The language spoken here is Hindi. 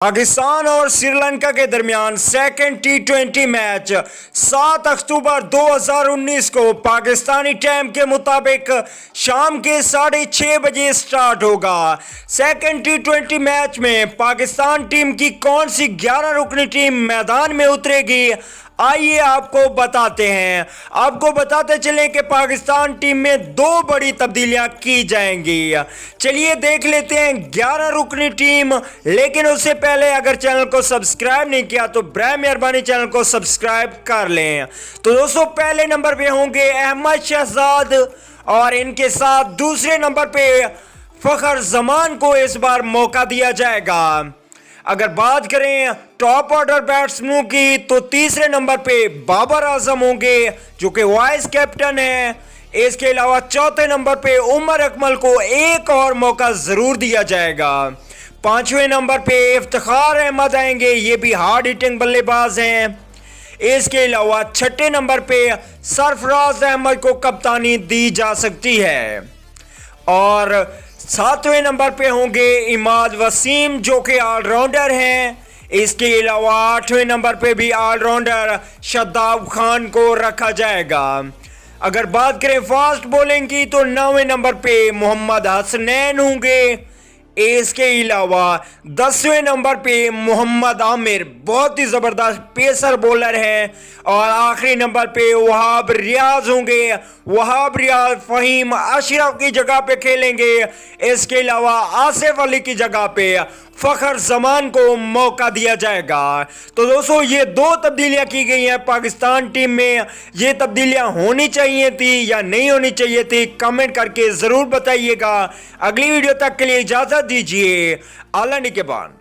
पाकिस्तान और श्रीलंका के दरमियान सेकेंड टी20 मैच 7 अक्टूबर 2019 को पाकिस्तानी टाइम के मुताबिक शाम के 6:30 बजे स्टार्ट होगा। सेकेंड टी20 मैच में पाकिस्तान टीम की कौन सी 11 रुकनी टीम मैदान में उतरेगी, आइए आपको बताते हैं। आपको बताते चलें कि पाकिस्तान टीम में 2 बड़ी तब्दीलियां की जाएंगी। चलिए देख लेते हैं 11 रुकनी टीम, लेकिन उससे पहले अगर चैनल को सब्सक्राइब नहीं किया तो बराए मेहरबानी चैनल को सब्सक्राइब कर लें। तो दोस्तों, पहले नंबर पे होंगे अहमद शहजाद और इनके साथ दूसरे नंबर पे फखर जमान को इस बार मौका दिया जाएगा। अगर बात करें टॉप ऑर्डर बैट्समैनों की तो तीसरे नंबर पे बाबर आजम होंगे जो कि वाइस कैप्टन है। इसके अलावा चौथे नंबर पे उमर अकमल को एक और मौका जरूर दिया जाएगा। 5वें नंबर पे इफ्तिखार अहमद आएंगे, ये भी हार्ड हिटिंग बल्लेबाज हैं। इसके अलावा 6ठे नंबर पे सरफराज अहमद को कप्तानी दी जा सकती है और 7वें नंबर पे होंगे इमाद वसीम जो कि ऑलराउंडर हैं। इसके अलावा 8वें नंबर पे भी ऑलराउंडर शादाब खान को रखा जाएगा। अगर बात करें फास्ट बॉलिंग की तो 9वें नंबर पे मोहम्मद हसनैन होंगे। इसके अलावा 10वें नंबर पे मोहम्मद आमिर बहुत ही ज़बरदस्त पेसर बॉलर हैं और आखिरी नंबर पे वहाब रियाज होंगे। वहाब रियाज फ़हीम अशरफ की जगह पे खेलेंगे। इसके अलावा आसिफ अली की जगह पे फखर जमान को मौका दिया जाएगा। तो दोस्तों, ये 2 तब्दीलियां की गई हैं पाकिस्तान टीम में। ये तब्दीलियां होनी चाहिए थी या नहीं होनी चाहिए थी, कमेंट करके ज़रूर बताइएगा। अगली वीडियो तक के लिए इजाज़त दीजिए। आला निगहबान।